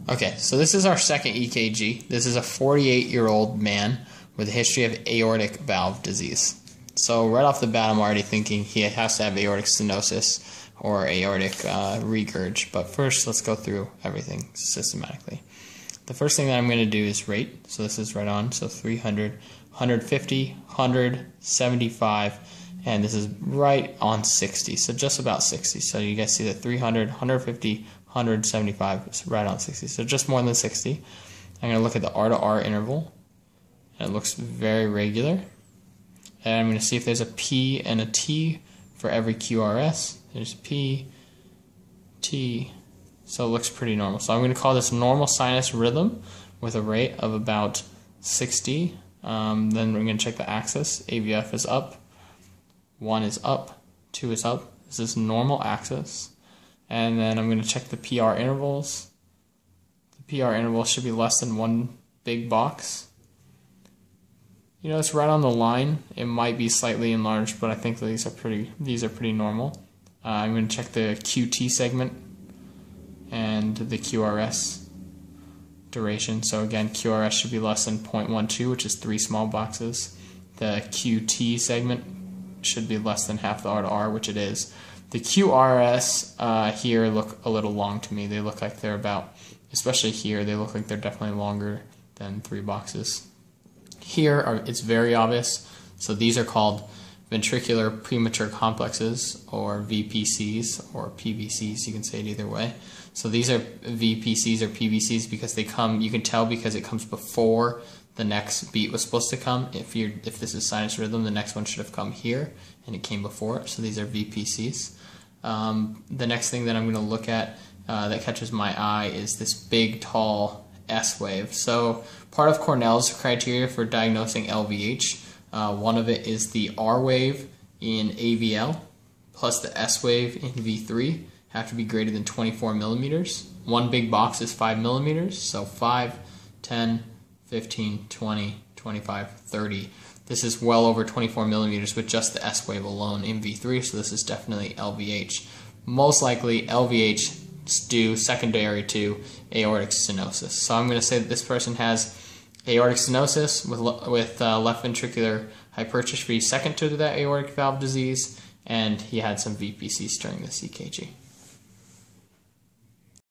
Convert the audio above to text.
Okay, so this is our second EKG. This is a 48-year-old man with a history of aortic valve disease. So right off the bat, I'm already thinking he has to have aortic stenosis or aortic regurg. But first, let's go through everything systematically. The first thing that I'm going to do is rate. So this is right on. So 300, 150, 100, 75, and this is right on 60. So just about 60. So you guys see that 300, 150, 175 is right on 60. So just more than 60. I'm going to look at the R to R interval. And it looks very regular. And I'm going to see if there's a P and a T for every QRS. There's P, T. So it looks pretty normal. So I'm going to call this normal sinus rhythm with a rate of about 60. Then we're going to check the axis. AVF is up. 1 is up. 2 is up. This is normal axis. And then I'm going to check the PR intervals. The PR interval should be less than one big box. You know, it's right on the line. It might be slightly enlarged, but I think these are pretty normal. I'm going to check the QT segment and the QRS duration. So again, QRS should be less than 0.12, which is 3 small boxes. The QT segment should be less than half the R to R, which it is. The QRS here look a little long to me. They look like they're about, especially here, they look like they're definitely longer than 3 boxes. Here, it's very obvious. So these are called ventricular premature complexes, or VPCs, or PVCs, you can say it either way. So these are VPCs or PVCs because they come, you can tell because it comes before the next beat was supposed to come. If this is sinus rhythm, the next one should have come here, and it came before. So these are VPCs. The next thing that I'm going to look at that catches my eye is this big, tall S wave. So part of Cornell's criteria for diagnosing LVH, one of it is the R wave in AVL plus the S wave in V3 have to be greater than 24 millimeters. One big box is 5 millimeters, so 5, 10, 15, 20, 25, 30. This is well over 24 millimeters with just the S wave alone in V3, so this is definitely LVH. Most likely LVH is due secondary to aortic stenosis. So I'm going to say that this person has aortic stenosis with left ventricular hypertrophy second to that aortic valve disease, and he had some VPCs during this EKG.